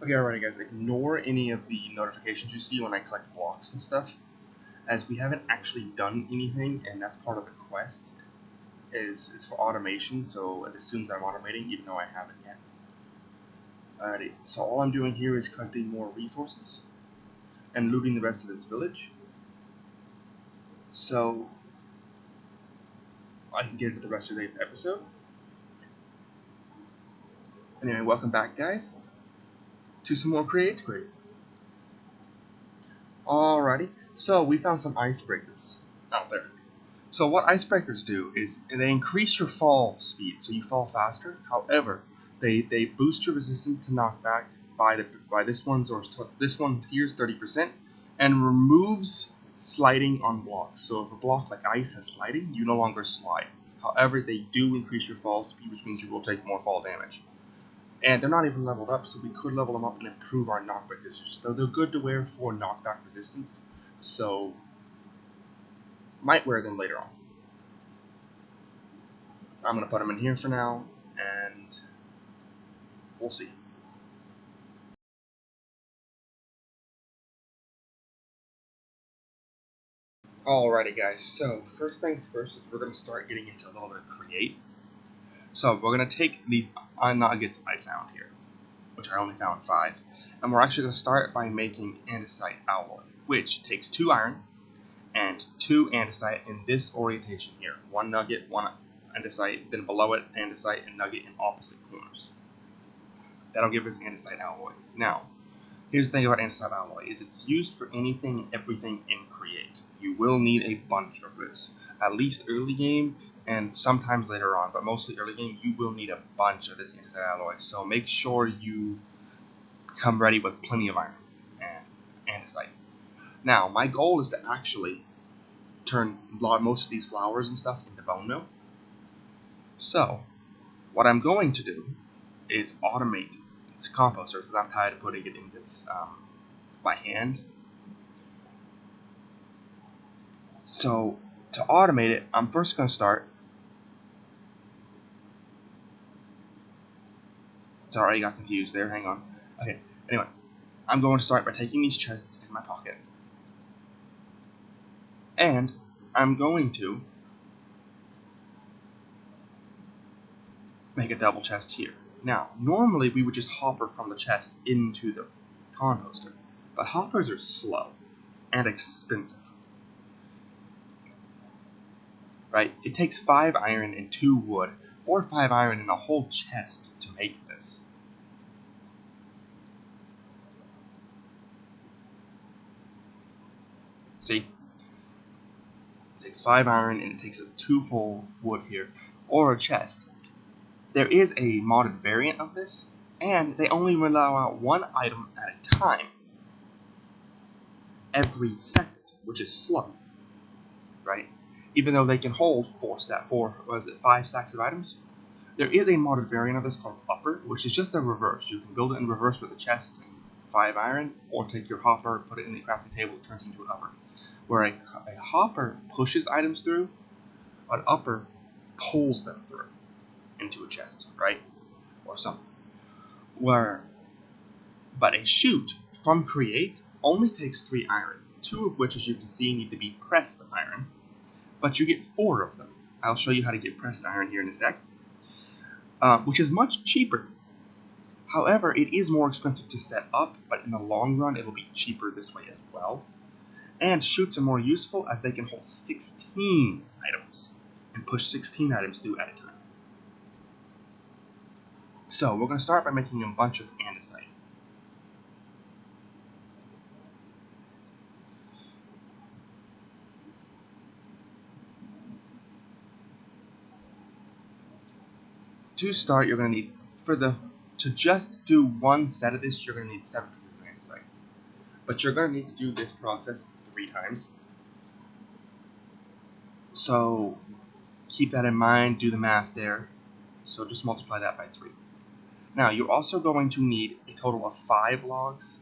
Okay, alrighty guys, ignore any of the notifications you see when I collect blocks and stuff, as we haven't actually done anything, and that's part of the quest. It's for automation, so it assumes I'm automating even though I haven't yet. Alrighty, so all I'm doing here is collecting more resources and looting the rest of this village, so I can get into the rest of today's episode. Anyway, welcome back guys to some more Create. Alrighty, so we found some icebreakers out there. So what icebreakers do is they increase your fall speed, so you fall faster. However, they boost your resistance to knockback by this one's, or this one here's 30%, and removes sliding on blocks. So if a block like ice has sliding, you no longer slide. However, they do increase your fall speed, which means you will take more fall damage. And they're not even leveled up, so we could level them up and improve our knockback resistance. Though they're good to wear for knockback resistance, so might wear them later on. I'm going to put them in here for now, and we'll see. Alrighty guys, so first things first is we're going to start getting into a little bit of Create. So we're going to take these nuggets I found here, which I only found 5, and we're actually going to start by making andesite alloy, which takes 2 iron and 2 andesite in this orientation here. 1 nugget, 1 andesite, then below it andesite and nugget in opposite corners. That'll give us andesite alloy. Now, here's the thing about andesite alloy, is it's used for anything and everything in Create. You will need a bunch of this, at least early game and sometimes later on, but mostly early game you will need a bunch of this andesite alloy. So make sure you come ready with plenty of iron and andesite. Now, my goal is to actually turn most of these flowers and stuff into bone meal. So, what I'm going to do is automate this composter because I'm tired of putting it into by hand. So to automate it, I'm first going to start. Sorry, I got confused there. Hang on. Okay. Anyway, I'm going to start by taking these chests in my pocket, and I'm going to make a double chest here. Now, normally we would just hopper from the chest into the composter, but hoppers are slow and expensive. Right? It takes 5 iron and 2 wood, or 5 iron and a whole chest to make this. See? It takes 5 iron and it takes 2 whole wood here, or a chest. There is a modded variant of this, and they only allow out 1 item at a time every second, which is slow. Right? Even though they can hold 5 stacks of items. There is a modded variant of this called Upper, which is just the reverse. You can build it in reverse with a chest and 5 iron, or take your hopper, put it in the crafting table, it turns into an upper. Where a hopper pushes items through, an upper pulls them through into a chest, right? Or something. But a chute from Create only takes 3 iron, 2 of which, as you can see, need to be pressed iron, but you get 4 of them. I'll show you how to get pressed iron here in a sec, which is much cheaper. However, it is more expensive to set up, but in the long run, it will be cheaper this way as well. And chutes are more useful as they can hold 16 items and push 16 items through at a time. So we're going to start by making a bunch of andesite. To start, you're going to need, to just do 1 set of this, you're going to need 7 pieces of andesite. But you're going to need to do this process 3 times. So keep that in mind, do the math there. So just multiply that by 3. Now, you're also going to need a total of 5 logs.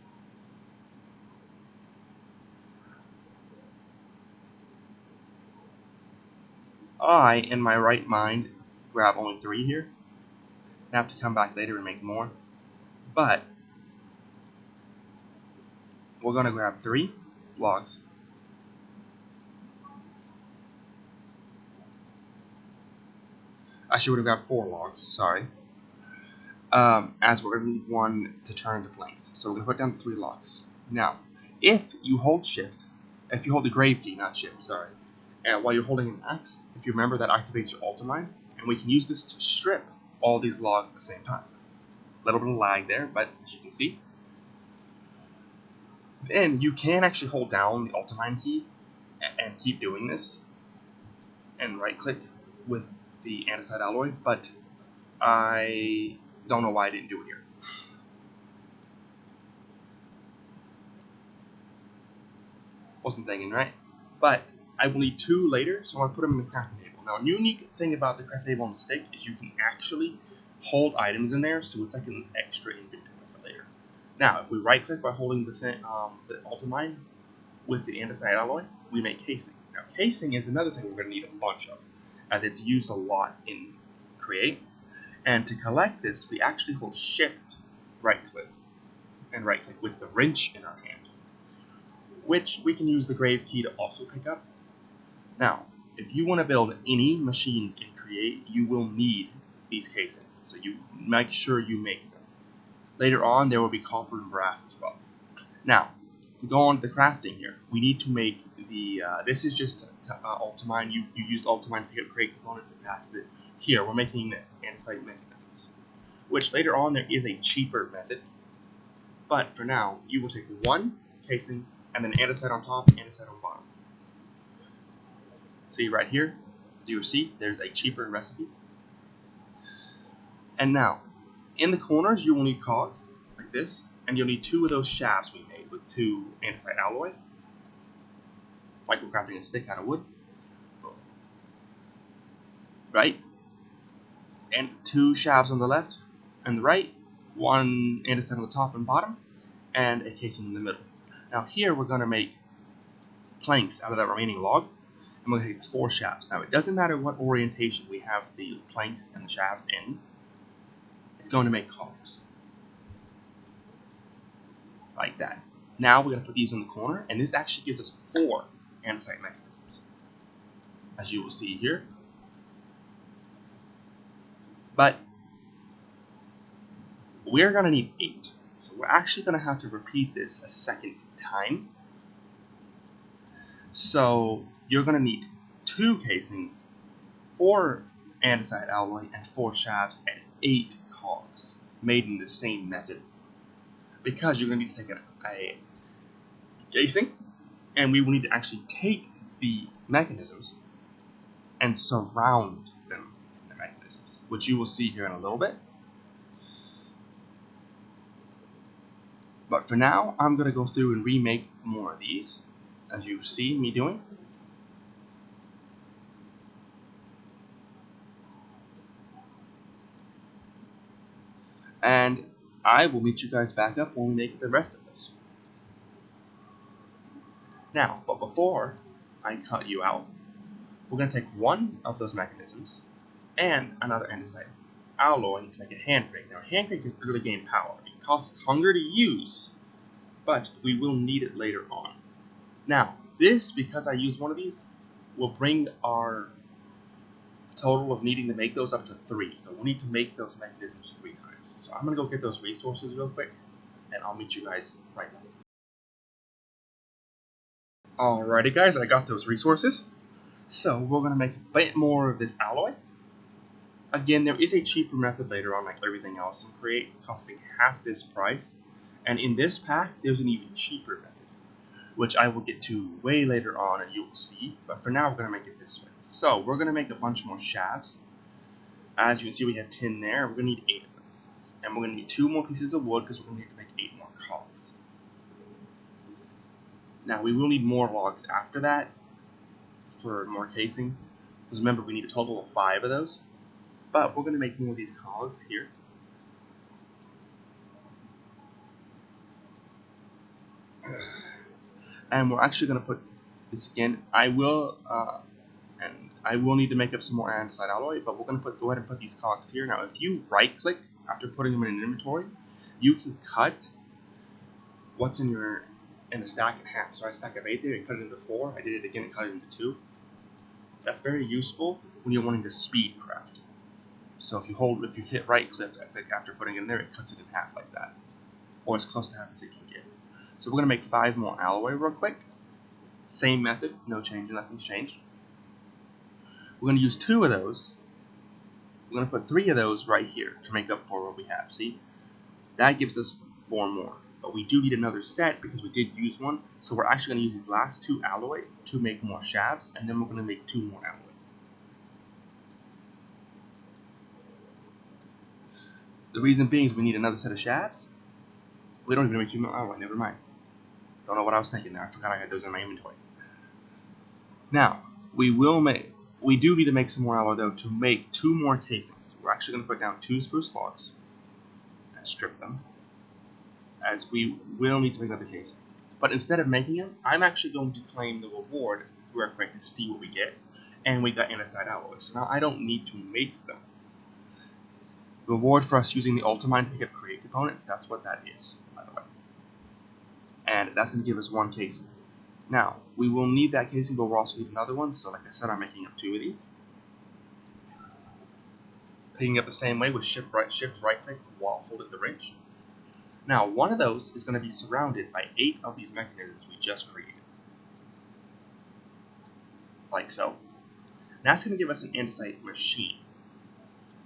I, in my right mind, grab only 3 here. I have to come back later and make more. But we're going to grab 3 logs. Actually, we're going to grab 4 logs, sorry. As we're going to need one to turn into planks. So we're going to put down 3 logs. Now, if you hold shift, if you hold the grave key, not shift, sorry, and while you're holding an X, if you remember, that activates your ultimine, and we can use this to strip all these logs at the same time. A little bit of lag there, but as you can see. Then you can actually hold down the ultimine key and keep doing this, and right click with the andesite alloy, but I don't know why I didn't do it here. Wasn't thinking, right? But I will need 2 later, so I'm going to put them in the crafting table. Now, a unique thing about the crafting table on the stick is you can actually hold items in there, so it's like an extra inventory for later. Now, if we right-click by holding the ultimine with the andesite alloy, we make casing. Now, casing is another thing we're going to need a bunch of, as it's used a lot in Create. And to collect this, we actually hold Shift, right-click, and right-click with the wrench in our hand, which we can use the grave key to also pick up. Now, if you want to build any machines in Create, you will need these casings, so you make sure you make them. Later on, there will be copper and brass as well. Now, to go on to the crafting here, we need to make the, this is just ultimine. You used ultimine to create components and pass it. Here, we're making this, andesite mechanisms, which later on there is a cheaper method. But for now, you will take 1 casing, and then andesite on top, andesite on bottom. See right here, as you see, there's a cheaper recipe. And now, in the corners, you will need cogs, like this, and you'll need 2 of those shafts we made with 2 andesite alloy, like we're crafting a stick out of wood. Right? And 2 shafts on the left and the right, 1 andesite on the top and bottom, and a casing in the middle. Now here we're going to make planks out of that remaining log, and we're going to take 4 shafts. Now it doesn't matter what orientation we have the planks and the shafts in, it's going to make cogs. Like that. Now we're going to put these in the corner, and this actually gives us 4 andesite mechanisms, as you will see here. But we're going to need 8, so we're actually going to have to repeat this a second time. So you're going to need 2 casings, 4 andesite alloy, and 4 shafts, and 8 cogs made in the same method. Because you're going to need to take a casing, and we will need to actually take the mechanisms and surround them in the mechanisms, which you will see here in a little bit. But for now, I'm going to go through and remake more of these, as you see me doing. And I will meet you guys back up when we make the rest of this. Now, but before I cut you out, we're going to take 1 of those mechanisms and another andesite alloy to make a hand crank. Now, a hand crank is early game power. It costs hunger to use, but we will need it later on. Now, this, because I used 1 of these, will bring our total of needing to make those up to 3. So we'll need to make those mechanisms 3 times. So I'm going to go get those resources real quick, and I'll meet you guys right now. Alrighty guys, I got those resources. So we're going to make a bit more of this alloy. Again, there is a cheaper method later on, like everything else in Create, costing half this price. And in this pack, there's an even cheaper method, which I will get to way later on and you will see. But for now, we're going to make it this way. So we're going to make a bunch more shafts. As you can see, we have 10 there. We're going to need 8 of those. And we're going to need 2 more pieces of wood because we're going to need to make 8 more cogs. Now, we will need more logs after that for more casing. Because remember, we need a total of 5 of those. But we're going to make more of these cogs here. And we're actually going to put this again. I will need to make up some more andesite alloy, but we're going to go ahead and put these cogs here. Now, if you right-click after putting them in an inventory, you can cut what's in your and the stack in half. So I stack of 8 there and cut it into 4. I did it again and cut it into 2. That's very useful when you're wanting to speed craft. So if you hit right click after putting it in there, it cuts it in half like that. Or as close to half as it can get. So we're going to make 5 more alloy real quick. Same method, no change, nothing's changed. We're going to use 2 of those. We're going to put 3 of those right here to make up for what we have. See? That gives us 4 more. But we do need another set because we did use one. So we're actually going to use these last 2 alloy to make more shafts, and then we're going to make 2 more alloy. The reason being is we need another set of shafts. We don't even make 2 more alloy, never mind. Don't know what I was thinking there. I forgot I had those in my inventory. Now, we do need to make some more alloy though to make 2 more casings. We're actually going to put down 2 spruce logs and strip them, as we will need to make another casing. But instead of making them, I'm actually going to claim the reward real quick to see what we get, and we got andesite alloy. So now I don't need to make them. Reward for us using the Ultimine to pick up create components, that's what that is, by the way. And that's going to give us 1 casing. Now, we will need that casing, but we'll also need another one, so like I said, I'm making up 2 of these. Picking up the same way with shift right click while holding the wrench. Now, one of those is going to be surrounded by 8 of these mechanisms we just created. Like so. That's going to give us an andesite machine.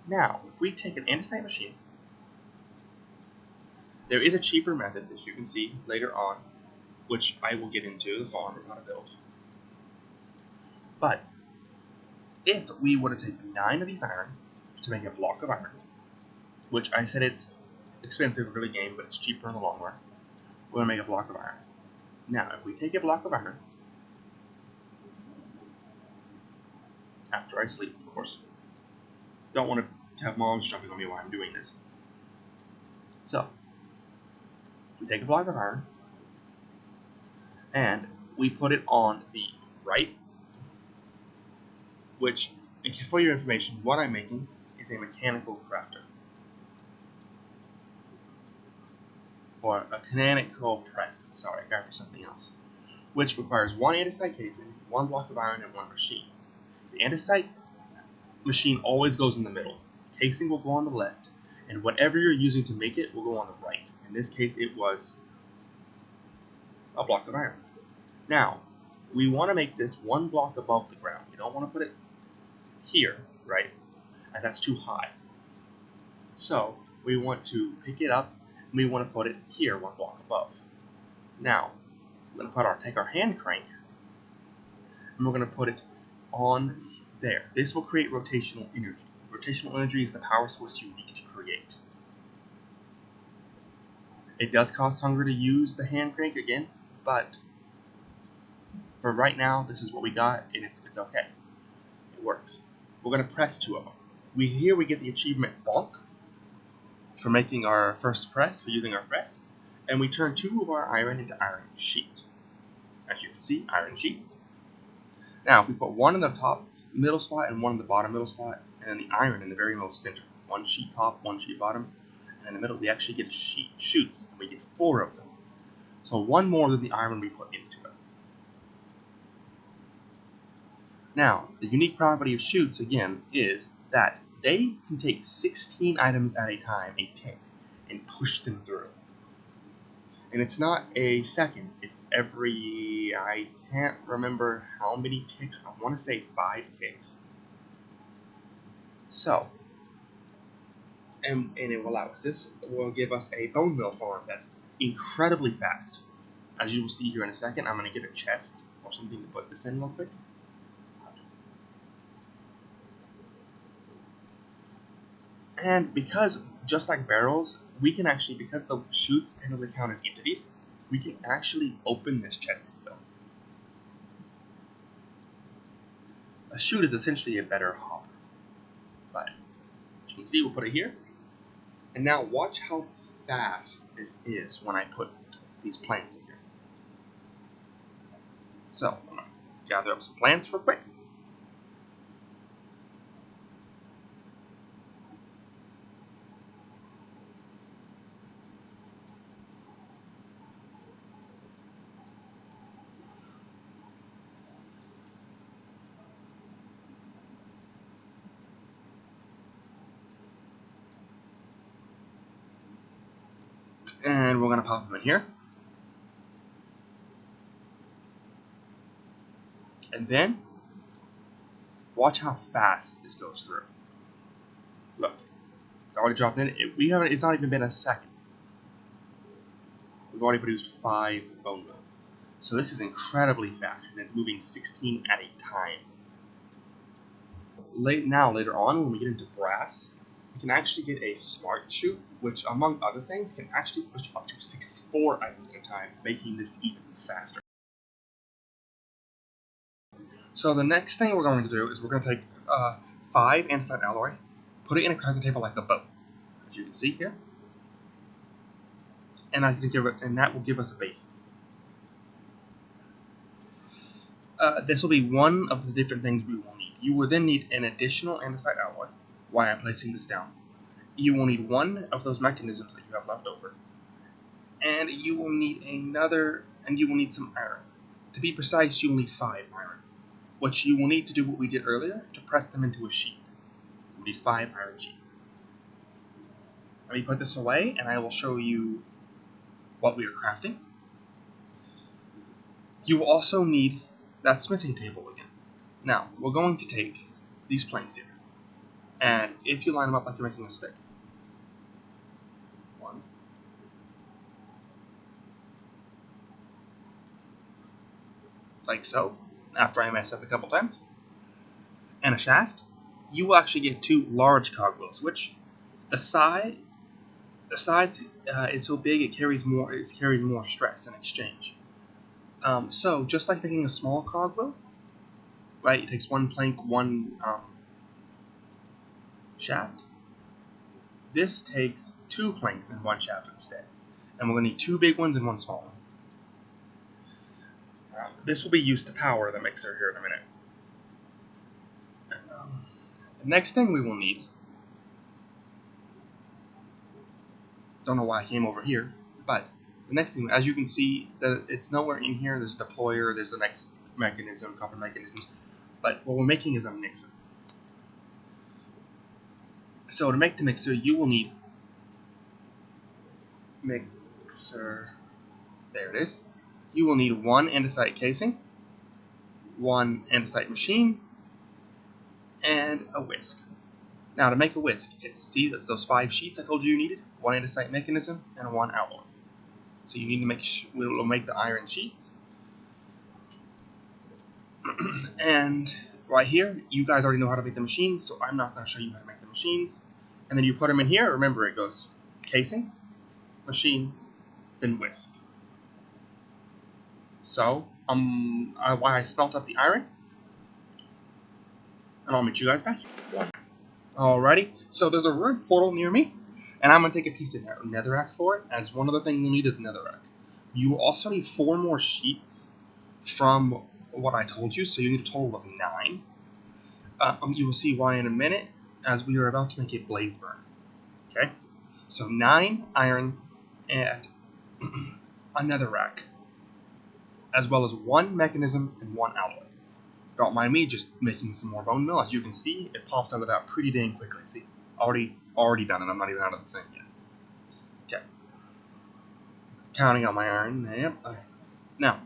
Now, if we take an andesite machine, there is a cheaper method, as you can see later on, which I will get into the farm of how to build. But if we were to take 9 of these iron to make a block of iron, which I said it's expensive for the game, but it's cheaper in the long run, we're going to make a block of iron. Now, if we take a block of iron, after I sleep, of course, don't want to have moms jumping on me while I'm doing this. So, we take a block of iron, and we put it on the right, which, for your information, what I'm making is a mechanical crafter. Or a canonical press, sorry, I got for something else. Which requires 1 andesite casing, 1 block of iron, and 1 machine. The andesite machine always goes in the middle. The casing will go on the left, and whatever you're using to make it will go on the right. In this case, it was a block of iron. Now, we want to make this 1 block above the ground. We don't want to put it here, right? As that's too high. So, we want to pick it up, and we want to put it here 1 block above. Now, we're going to take our hand crank, and we're going to put it on there. This will create rotational energy. Rotational energy is the power source you need to create. It does cost hunger to use the hand crank again, but for right now, this is what we got, and it's okay. It works. We're going to press 2 of them. Here we get the achievement Bonk for making our first press, for using our press, and we turn 2 of our iron into iron sheet. As you can see, iron sheet. Now, if we put 1 in the top middle slot and 1 in the bottom middle slot, and then the iron in the very most center, 1 sheet top, 1 sheet bottom, and in the middle we actually get shoots, and we get 4 of them. So 1 more than the iron we put into it. Now, the unique property of shoots, again, is that they can take 16 items at a time, a tick, and push them through. And it's not a second, it's every, I can't remember how many ticks, I want to say 5 ticks. So, and it will allow us, this will give us a bone meal farm that's incredibly fast. As you will see here in a second, I'm going to get a chest or something to put this in real quick. And because, just like barrels, we can actually, because the chutes tend to count as entities, we can actually open this chest still. A chute is essentially a better hopper. But, as you can see, we'll put it here. And now watch how fast this is when I put these plants in here. So, I'm going to gather up some plants real quick. And we're going to pop them in here. And then, watch how fast this goes through. Look, it's already dropped in. It's not even been a second. We've already produced 5 bone meal. So this is incredibly fast, and it's moving 16 at a time. Later on, when we get into brass, we can actually get a smart chute, which, among other things, can actually push up to 64 items at a time, making this even faster. So the next thing we're going to do is we're going to take 5 andesite alloy, put it in a crafting table like a boat, as you can see here, and that will give us a base. This will be one of the different things we will need. You will then need an additional andesite alloy. While I'm placing this down, you will need one of those mechanisms that you have left over, and you will need some iron. To be precise, you will need 5 iron, which you will need to do what we did earlier to press them into a sheet. You need 5 iron sheet. Let me put this away, and I will show you what we are crafting. You will also need that smithing table again. Now, we're going to take these planks here, and if you line them up like you're making a stick, 1, like so, after I mess up a couple times, and a shaft, you will actually get 2 large cogwheels, which the size is so big it carries more stress in exchange. So just like making a small cogwheel, right? It takes 1 plank, 1 shaft. This takes 2 planks and 1 shaft instead, and we're going to need 2 big ones and 1 small one. This will be used to power the mixer here in a minute. The next thing we will need, don't know why I came over here, but the next thing, as you can see, that it's nowhere in here. There's a deployer, there's the next mechanism, copper mechanisms, but what we're making is a mixer. So to make the mixer, you will need mixer. There it is. You will need 1 andesite casing, 1 andesite machine, and a whisk. Now to make a whisk, that's those 5 sheets I told you needed, 1 andesite mechanism and 1 alloy. So you need to we'll make the iron sheets. And right here, you guys already know how to make the machines, so I'm not going to show you how to make the machines. And then you put them in here. Remember, it goes casing, machine, then whisk. So, while I smelt up the iron, and I'll meet you guys back here. Alrighty, so there's a ruined portal near me, and I'm going to take a piece of netherrack for it, as one other thing we'll need is netherrack. You will also need 4 more sheets from what I told you, so you need a total of 9. You will see why in a minute, as we are about to make a blaze burn. Okay? So 9 iron and a netherrack, as well as 1 mechanism and 1 alloy. Don't mind me just making some more bone meal. As you can see, it pops out of that pretty dang quickly. See, already done it. I'm not even out of the thing yet. Okay. Counting out my iron. Yep. Okay. Now,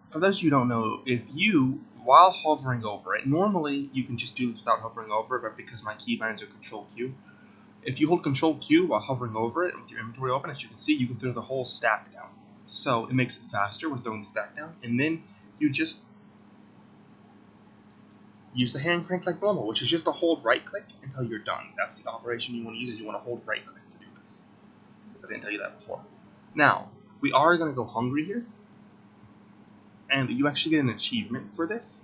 for those of you who don't know, if you, while hovering over it, normally you can just do this without hovering over it, but because my keybinds are Control Q, if you hold Control Q while hovering over it with your inventory open, as you can see, you can throw the whole stack down. So it makes it faster when throwing the stack down, and then you just use the hand crank like normal, which is just to hold right click until you're done. That's the operation you want to use, is you want to hold right click to do this. Because I didn't tell you that before. Now, we are going to go hungry here, and you actually get an achievement for this.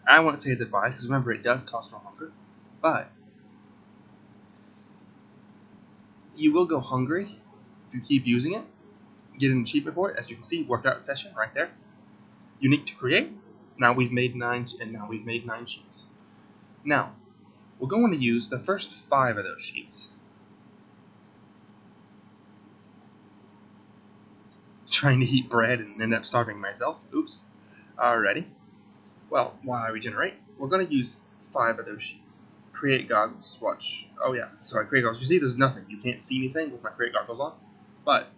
I wouldn't say it's advised, because remember, it does cost more hunger, but you will go hungry if you keep using it. Get an achievement for it, as you can see, workout session right there. Unique to create. Now we've made 9, and now we've made 9 sheets. Now, we're going to use the first 5 of those sheets. Trying to eat bread and end up starving myself. Oops. Alrighty. Well, while I regenerate, we're going to use 5 of those sheets. create goggles. Watch. Oh yeah, so I create goggles. You see, there's nothing. You can't see anything with my create goggles on. But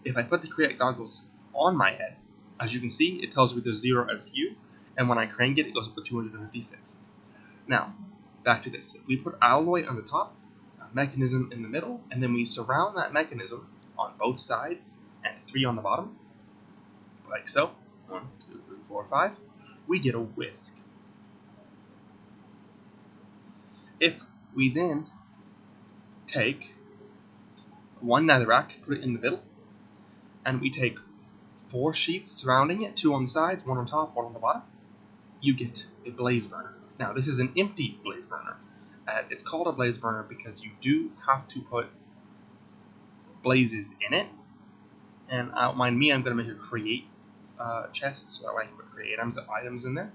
if I put the create goggles on my head, as you can see, it tells me there's 0 as hue, and when I crank it, it goes up to 256. Now, back to this. If we put alloy on the top, a mechanism in the middle, and then we surround that mechanism on both sides and 3 on the bottom, like so, 1, 2, 3, 4, 5, we get a whisk. If we then take one netherrack, put it in the middle, and we take 4 sheets surrounding it, 2 on the sides, 1 on top, 1 on the bottom, you get a blaze burner. Now, this is an empty blaze burner, as it's called a blaze burner because you do have to put blazes in it. And I don't mind me, I'm going to make a create chest, so that way I can put create items in there,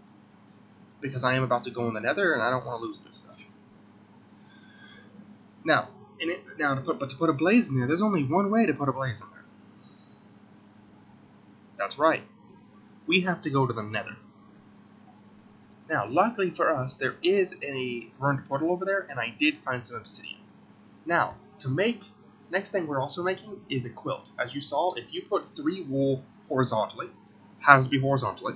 because I am about to go in the nether and I don't want to lose this stuff. Now, to put a blaze in there, there's only one way to put a blaze in there. That's right. We have to go to the nether. Now, luckily for us, there is a burned portal over there, and I did find some obsidian. Now, next thing we're also making is a quilt. As you saw, if you put 3 wool horizontally, has to be horizontally,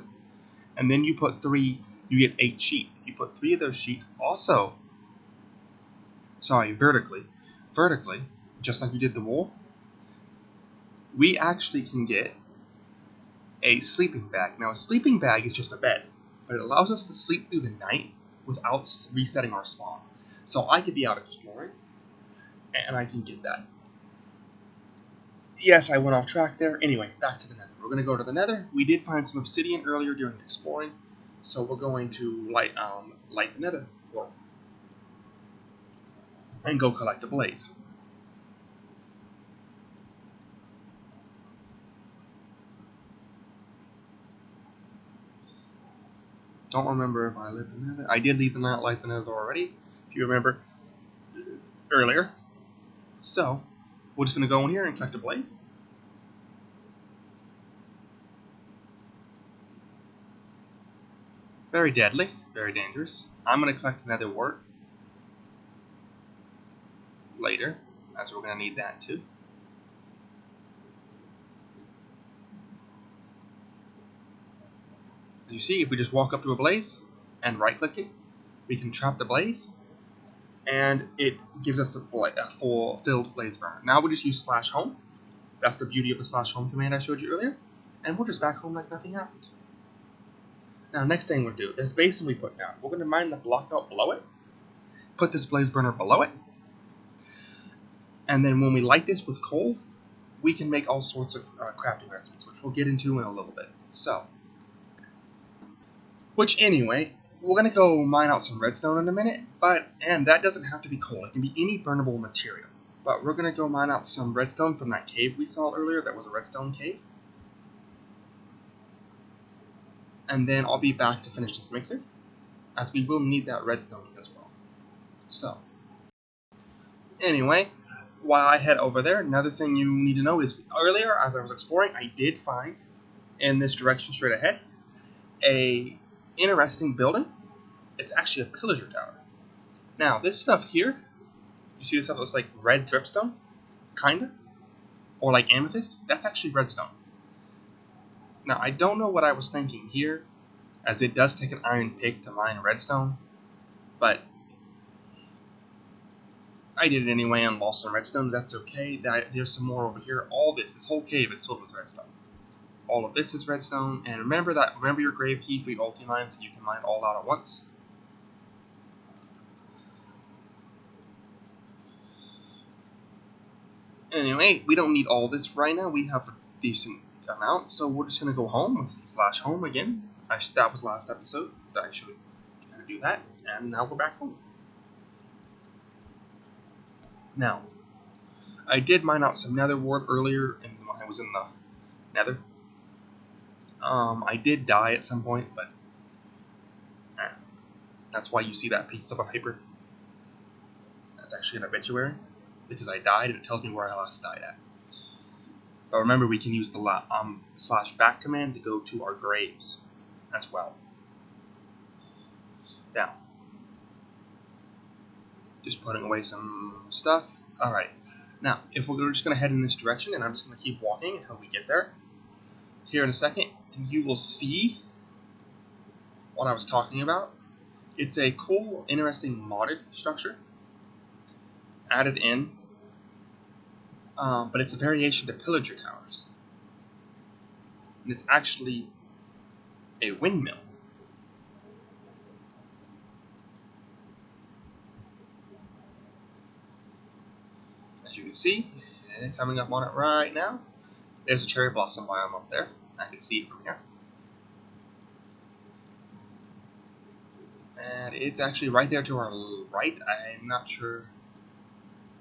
and then you put 3, you get 8 sheet. If you put 3 of those sheet vertically, just like you did the wool, we actually can get a sleeping bag. Now, a sleeping bag is just a bed, but it allows us to sleep through the night without resetting our spawn. So I could be out exploring, and I can get that. Yes, I went off track there. Anyway, back to the nether. We're going to go to the nether. We did find some obsidian earlier during exploring, so we're going to light the nether portal and go collect a blaze. Don't remember if I lit the nether. I did light the nether already, if you remember earlier. So, we're just going to go in here and collect a blaze. Very deadly, very dangerous. I'm going to collect nether wart later, as we're going to need that too. As you see, if we just walk up to a blaze and right-click it, we can trap the blaze, and it gives us a full filled blaze burner. Now we just use /home. That's the beauty of the /home command I showed you earlier, and we're just back home like nothing happened. Now, next thing we'll do, this basin we put down, we're going to mine the block out below it, put this blaze burner below it, and then when we light this with coal, we can make all sorts of crafting recipes, which we'll get into in a little bit. So, anyway, we're going to go mine out some redstone in a minute, and that doesn't have to be coal. It can be any burnable material. But we're going to go mine out some redstone from that cave we saw earlier that was a redstone cave. And then I'll be back to finish this mixer, as we will need that redstone as well. So, anyway, while I head over there, another thing you need to know is earlier, as I was exploring, I did find, in this direction straight ahead, a interesting building. It's actually a pillager tower. Now, this stuff here, you see this stuff that looks like red dripstone? Kinda? Or like amethyst? That's actually redstone. Now, I don't know what I was thinking here, as it does take an iron pick to mine redstone, but I did it anyway and lost some redstone. That's okay. There's some more over here. This whole cave is filled with redstone. All of this is redstone, and remember your grave key for your ulti mine, so you can mine all out at once. Anyway, we don't need all this right now. We have a decent amount, so we're just gonna go home with /home again. That was last episode that I showed you how to do that, and now we're back home. Now, I did mine out some nether wart earlier when I was in the nether. I did die at some point, but that's why you see that piece of a paper. That's actually an obituary, because I died and it tells me where I last died at. But remember, we can use the /back command to go to our graves as well. Now, Just putting away some stuff. Alright, now if we're just going to head in this direction, and I'm just going to keep walking until we get there. Here in a second, you will see what I was talking about. It's a cool, interesting modded structure added in, but it's a variation to pillager towers. And it's actually a windmill. As you can see, and coming up on it right now, there's a cherry blossom biome up there. I can see it from here. And it's actually right there to our right. I'm not sure.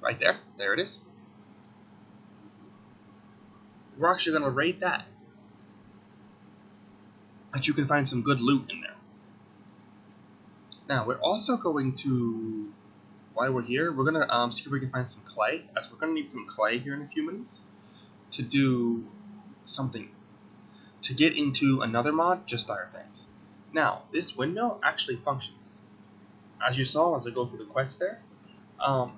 Right there. There it is. We're actually going to raid that. But you can find some good loot in there. Now, we're also going to, while we're here, we're going to see if we can find some clay, as we're going to need some clay here in a few minutes to do something, to get into another mod, Just Dire Things. Now, this window actually functions. As you saw as I go through the quest there,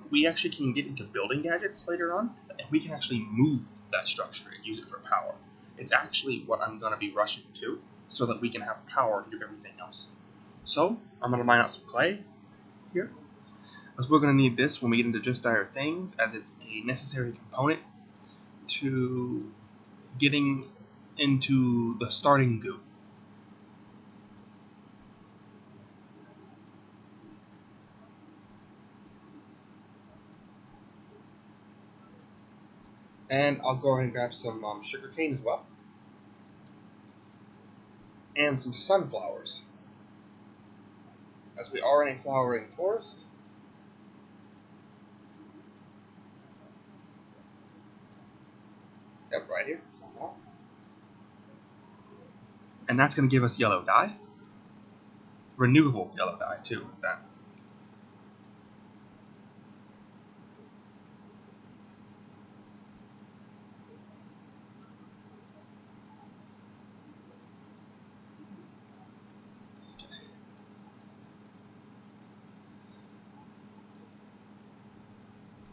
we actually can get into building gadgets later on, and we can actually move that structure and use it for power. It's actually what I'm going to be rushing to, so that we can have power to do everything else. So, I'm going to mine out some clay here, as we're going to need this when we get into Just Dire Things, as it's a necessary component to getting into the starting goo. And I'll go ahead and grab some sugarcane as well. And some sunflowers, as we are in a flowering forest. Yep, right here. And that's going to give us yellow dye. Renewable yellow dye, too. That.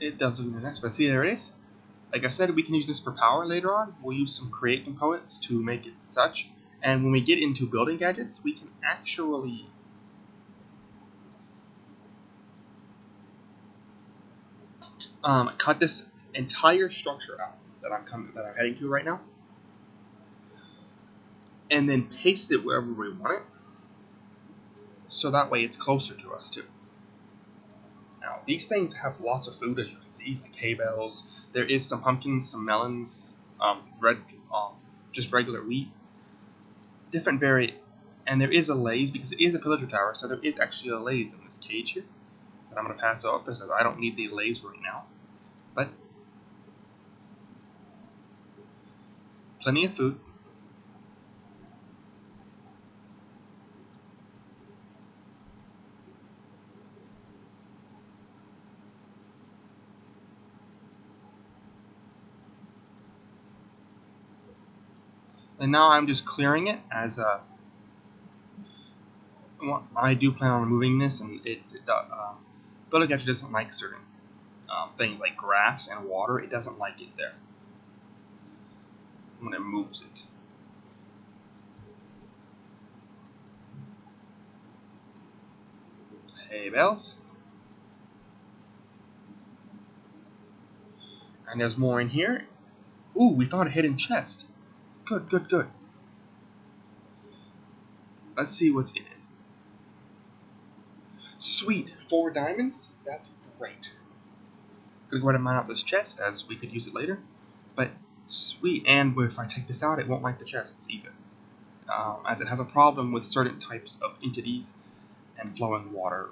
It does look nice, but see, there it is. Like I said, we can use this for power later on. We'll use some create components to make it such. And when we get into building gadgets, we can actually cut this entire structure out that I'm heading to right now, and then paste it wherever we want it, so that way it's closer to us too. Now, these things have lots of food, as you can see, like hay bales. There is some pumpkins, some melons, just regular wheat, different and there is a laze, because it is a pillager tower, so there is actually a laze in this cage here that I'm going to pass off because I don't need the laze right now. But plenty of food. And now I'm just clearing it as I do plan on removing this, and Builder Gadget doesn't like certain things like grass and water. It doesn't like it there when it moves it. Hay bales. And there's more in here. Ooh, we found a hidden chest. Good, good, good. Let's see what's in it. Sweet, 4 diamonds? That's great. Gonna go ahead and mine out this chest, as we could use it later. But sweet, and if I take this out, it won't like the chests either. As it has a problem with certain types of entities, and flowing water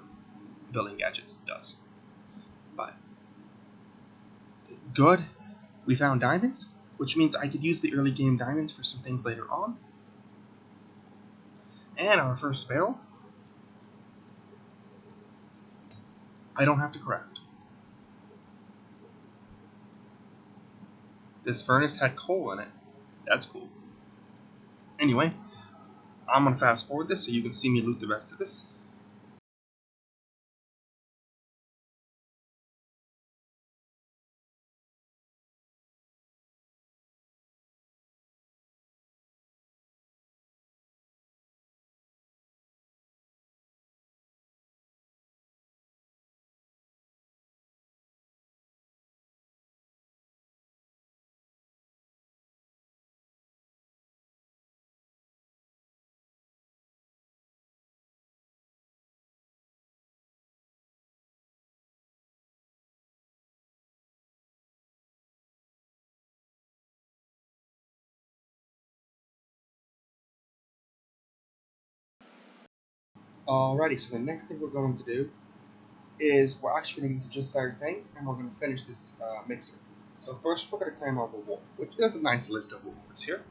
building gadgets does. But good. We found diamonds, which means I could use the early game diamonds for some things later on. And our first barrel, I don't have to craft. This furnace had coal in it. That's cool. Anyway, I'm going to fast forward this so you can see me loot the rest of this. Alrighty, so the next thing we're going to do is we're actually going to just our things, and we're going to finish this mixer. So first we're going to claim our reward, which there's a nice list of rewards here,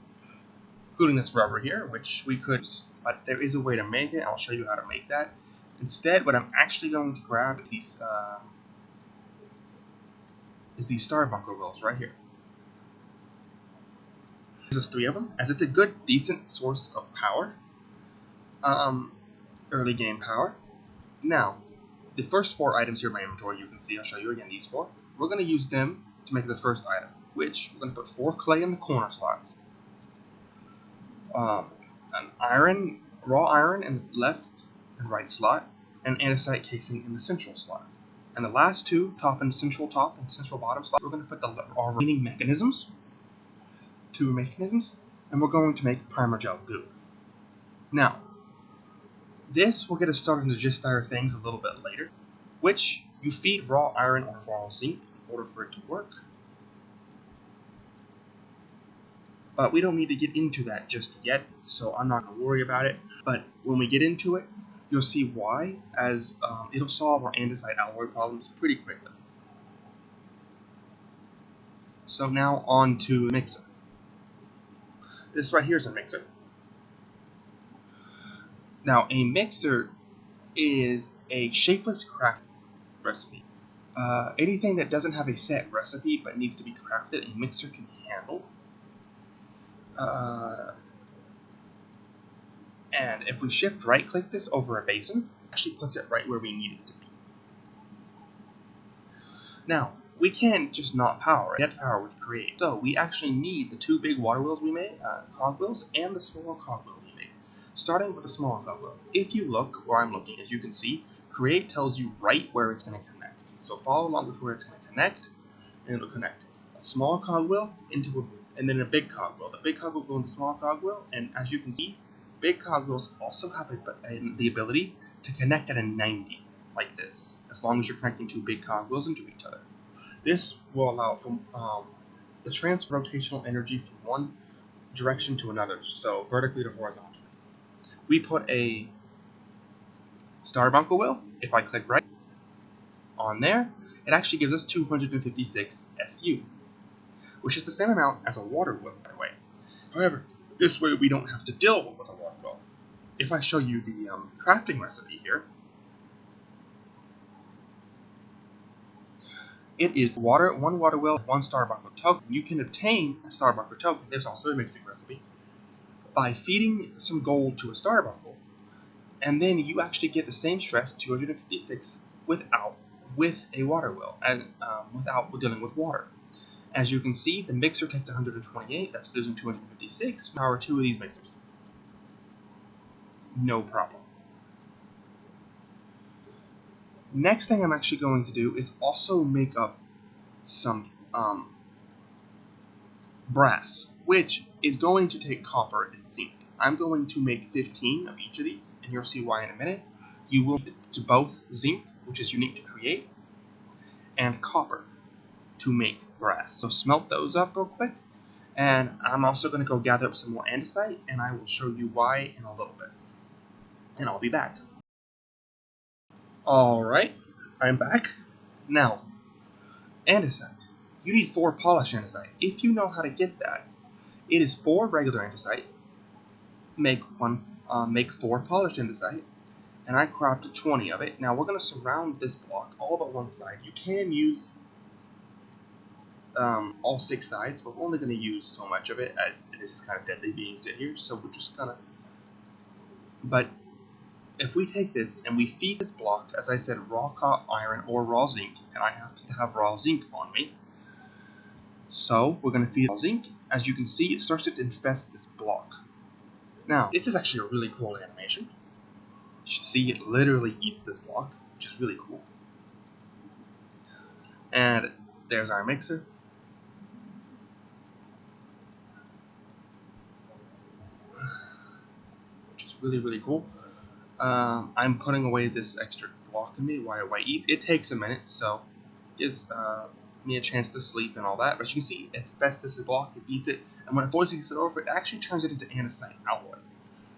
including this rubber here, which we could, but there is a way to make it. I'll show you how to make that. Instead, what I'm actually going to grab is these star bunker wheels right here. There's 3 of them, as it's a good, decent source of power, early game power. Now, the first 4 items here in my inventory, you can see, I'll show you again these 4. We're going to use them to make the first item, which we're going to put 4 clay in the corner slots, an iron, raw iron in the left and right slot, and andesite casing in the central slot. And the last 2, top and central bottom slot, we're going to put our remaining mechanisms, 2 mechanisms, and we're going to make primer gel goo. Now, this will get us started into just our things a little bit later, which you feed raw iron or raw zinc in order for it to work. But we don't need to get into that just yet, so I'm not going to worry about it. But when we get into it, you'll see why, as it'll solve our andesite alloy problems pretty quickly. So now on to the mixer. This right here is a mixer. Now, a mixer is a shapeless craft recipe. Anything that doesn't have a set recipe but needs to be crafted, a mixer can handle. And if we shift right click this over a basin, it actually puts it right where we need it to be. Now, we can't just not power it. We have to power with create. So we actually need the 2 big water wheels we made, cogwheels, and the small cogwheel we made. Starting with the small cogwheel. If you look where I'm looking, as you can see, create tells you right where it's going to connect. So follow along with where it's going to connect, and it'll connect a small cogwheel and then a big cogwheel. The big cogwheel will go into the small cogwheel, and as you can see, big cogwheels also have the ability to connect at a 90, like this, as long as you're connecting 2 big cogwheels into each other. This will allow for the transfer rotational energy from one direction to another, so vertically to horizontally. We put a star bunker wheel. If I click right on there, it actually gives us 256 SU, which is the same amount as a water wheel, by the way. However, this way we don't have to deal with a water wheel. If I show you the crafting recipe here, it is 1 water wheel, 1 star bunker token. You can obtain a star bunker token. There's also a mixing recipe by feeding some gold to a star bunker, and then you actually get the same stress, 256, with a water wheel, and without dealing with water. As you can see, the mixer takes 128, that's producing 256. Power 2 of these mixers. No problem. Next thing I'm actually going to do is also make up some brass, which is going to take copper and zinc. I'm going to make 15 of each of these, and you'll see why in a minute. You will do both zinc, which is unique to create, and copper to make brass. So smelt those up real quick, and I'm also going to go gather up some more andesite, and I will show you why in a little bit. And I'll be back. Alright, I'm back. Now, andesite. You need 4 polished andesite. If you know how to get that, it is 4 regular andesite, make 4 polished andesite, and I cropped 20 of it. Now we're going to surround this block all but one side. You can use all 6 sides, but we're only going to use so much of it, as this is kind of deadly being sit here, so we're just gonna. But if we take this and we feed this block, as I said, raw iron or raw zinc, and I happen to have raw zinc on me, so we're going to feed raw zinc. As you can see, it starts to infest this block. Now, this is actually a really cool animation. You should see it literally eats this block, which is really cool. And there's our mixer. Which is really, really cool. I'm putting away this extra block in me while it eats. It takes a minute, so it gives me a chance to sleep and all that. But you can see it's infests this block, it eats it, and when it fully takes it over, it actually turns it into andesite alloy.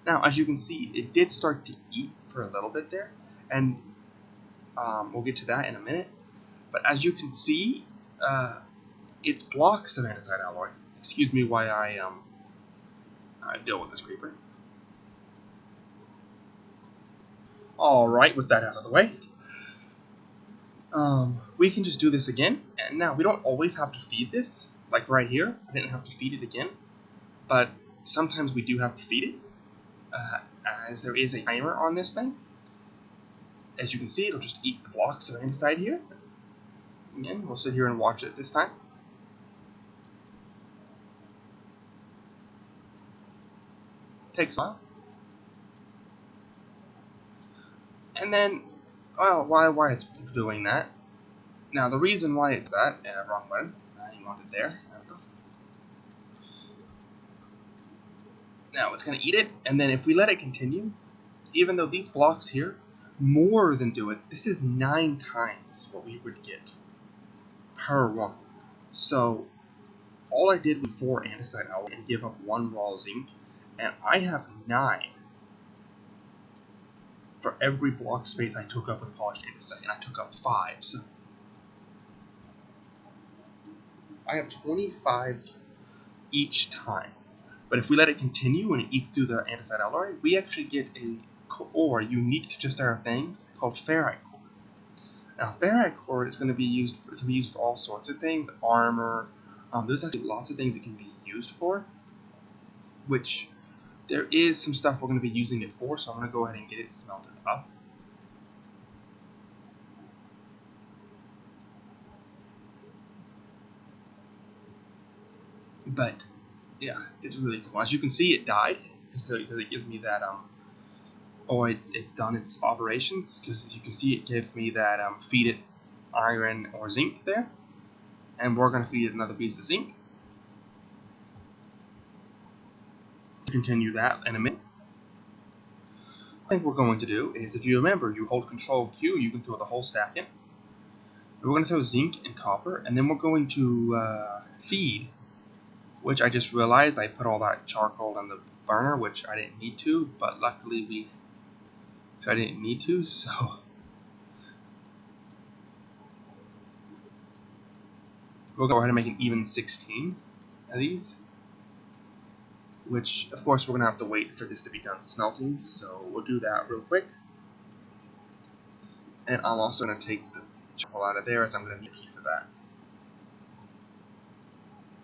Now, as you can see, it did start to eat for a little bit there, and we'll get to that in a minute. But as you can see, it's blocks of andesite alloy. Excuse me while I deal with this creeper. Alright, with that out of the way, we can just do this again. And now, we don't always have to feed this. Like right here, I didn't have to feed it again. But sometimes we do have to feed it, as there is a timer on this thing. As you can see, it'll just eat the blocks of andesite here. Again, we'll sit here and watch it this time. Takes a while. And then, well, why it's doing that? Now, the reason why it's that, wrong button. You want it there. There we go. Now, it's going to eat it, and then if we let it continue, even though these blocks here more than do it, this is 9 times what we would get per one. So, all I did was 4 andesite alloy and give up 1 raw zinc, and I have 9 for every block space I took up with polished andesite, and I took up 5, so I have 25 each time. But if we let it continue and it eats through the andesite alloy, we actually get a ore unique to just our things called ferrite core. Now, ferrite core is going to be used for all sorts of things, armor. There's actually lots of things it can be used for, which there is some stuff we're going to be using it for, so I'm going to go ahead and get it smelted up. But yeah, it's really cool. As you can see, it died because it gives me that it's done its operations, because as you can see, it gives me that feed it iron or zinc there, and we're going to feed it another piece of zinc. Continue that in a minute. I think we're going to do is, if you remember, you hold Control Q, you can throw the whole stack in. We're going to throw zinc and copper, and then we're going to feed, which I just realized I put all that charcoal in the burner, which I didn't need to, but luckily I didn't need to, so we'll go ahead and make an even 16 of these, which of course we're going to have to wait for this to be done smelting, so we'll do that real quick. And I'm also going to take the charcoal out of there, as I'm going to need a piece of that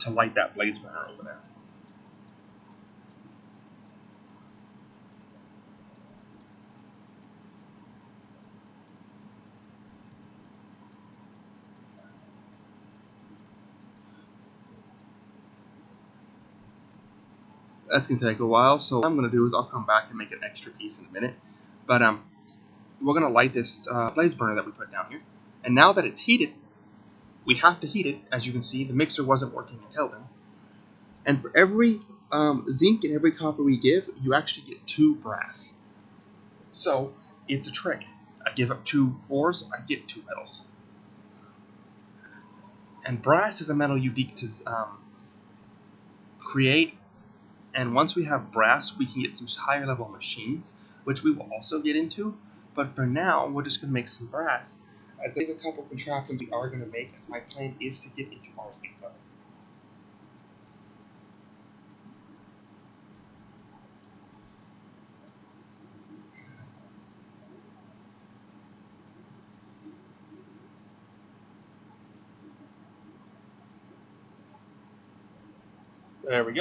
to light that blaze burner over there. That's going to take a while, so what I'm going to do is I'll come back and make an extra piece in a minute. But we're going to light this blaze burner that we put down here. And now that it's heated, we have to heat it. As you can see, the mixer wasn't working until then. And for every zinc and every copper we give, you actually get 2 brass. So it's a trade. I give up 2 ores, I get 2 metals. And brass is a metal unique to create. And once we have brass, we can get some higher level machines, which we will also get into. But for now, we're just going to make some brass. As there's a couple contraptions we are going to make, as my plan is to get into our fleet level. There we go.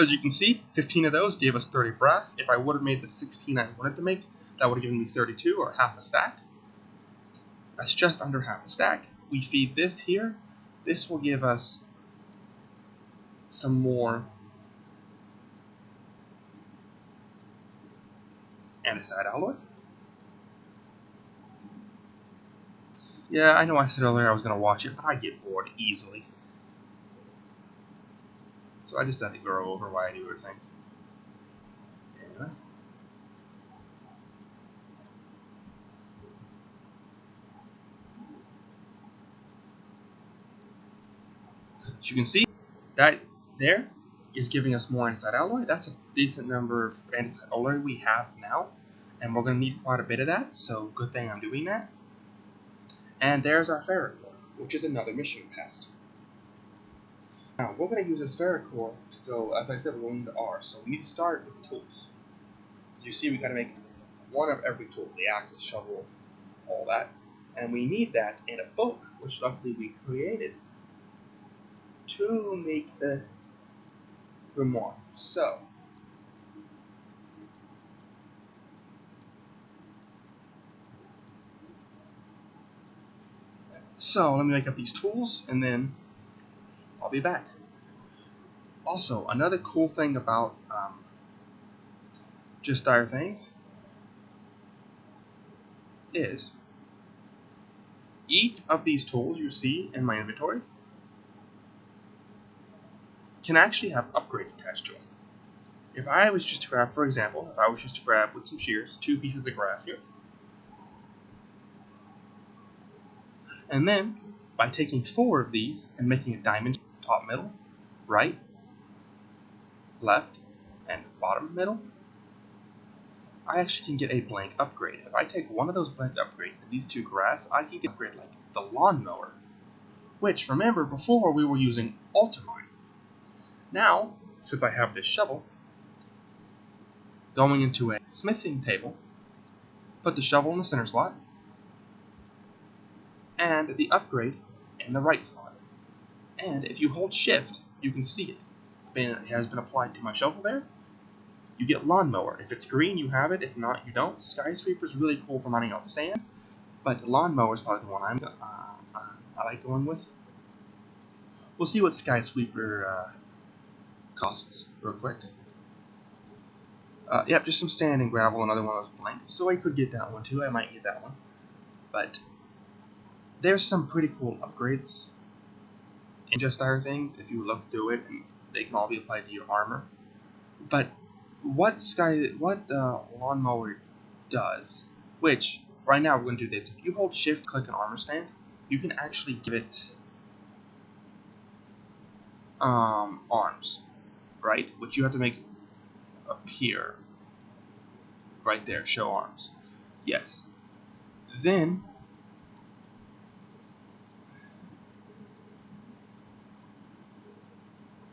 As you can see, 15 of those gave us 30 brass. If I would have made the 16 I wanted to make, that would have given me 32, or half a stack. That's just under half a stack. We feed this here. This will give us some more andesite alloy. Yeah, I know I said earlier I was going to watch it, but I get bored easily. So I just had to grow over why I do other things. Anyway. As you can see, that there is giving us more andesite alloy. That's a decent number of andesite alloy we have now, and we're going to need quite a bit of that, so good thing I'm doing that. And there's our ferric core, which is another mission passed. Now, we're going to use this ferric core to go, as I said, we're going to R, so we need to start with tools. You see, we got to make one of every tool, the axe, the shovel, all that. And we need that in a book, which luckily we created to make the grimoire. So let me make up these tools, and then I'll be back. Also, another cool thing about Just Dire Things is each of these tools you see in my inventory can actually have upgrades attached to them. If I was just to grab, for example, with some shears, 2 pieces of grass here, and then by taking 4 of these and making a diamond top, middle, right, left, and bottom middle, I actually can get a blank upgrade. If I take one of those blank upgrades and these 2 grass, I can get an upgrade like the lawnmower, which, remember, before we were using Ultimine. Now, since I have this shovel, going into a smithing table, put the shovel in the center slot, and the upgrade in the right slot. And if you hold shift, you can see it. It has been applied to my shovel there. You get lawnmower. If it's green, you have it. If not, you don't. Skysweeper is really cool for mining out sand, but lawnmower is probably the one I like going with. We'll see what Skysweeper costs real quick. Yep, just some sand and gravel. Another one of those blank. So I could get that one too. I might get that one, but there's some pretty cool upgrades in Just Dire Things if you look through it, and they can all be applied to your armor. But what lawnmower does, which right now we're going to do this. If you hold shift, click an armor stand, you can actually give it arms, right? Which you have to make appear right there. Show arms. Yes. Then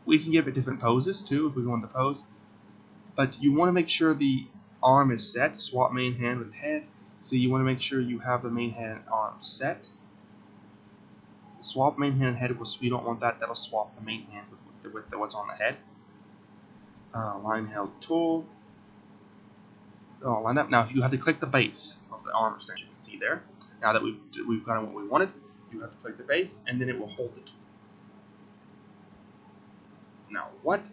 we can give it different poses too if we go into pose. But you want to make sure the arm is set. Swap main hand with head. So you want to make sure you have the main hand and arm set. Swap main hand and head. We don't want that. That'll swap the main hand with what's on the head. Line held tool. Line up. Now you have to click the base of the arm extension. You can see there. Now that we've gotten what we wanted, you have to click the base, and then it will hold the tool. Now what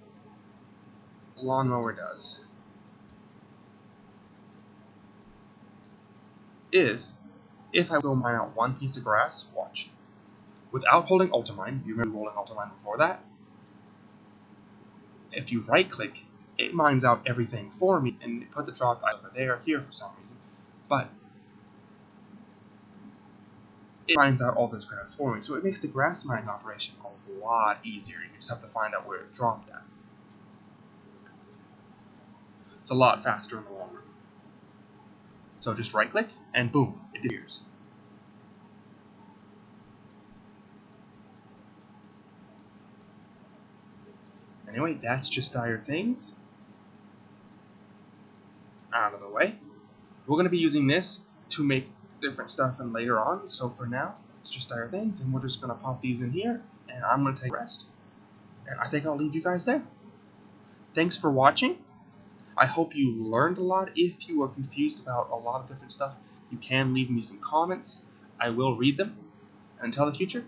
lawnmower does is, if I go mine out 1 piece of grass, watch. Without holding Ultimine, you remember holding Ultimine before that? If you right click, it mines out everything for me and put the drop over there, here for some reason. But it mines out all this grass for me, so it makes the grass mining operation a lot easier. You just have to find out where it dropped at. It's a lot faster in the long run. So just right click and boom, it appears. Anyway, that's Just Dire Things out of the way. We're going to be using this to make different stuff and later on, so for now, it's Just Dire Things, and we're just going to pop these in here, and I'm going to take a rest. And I think I'll leave you guys there. Thanks for watching. I hope you learned a lot. If you are confused about a lot of different stuff, you can leave me some comments. I will read them. And until the future,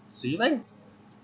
see you later.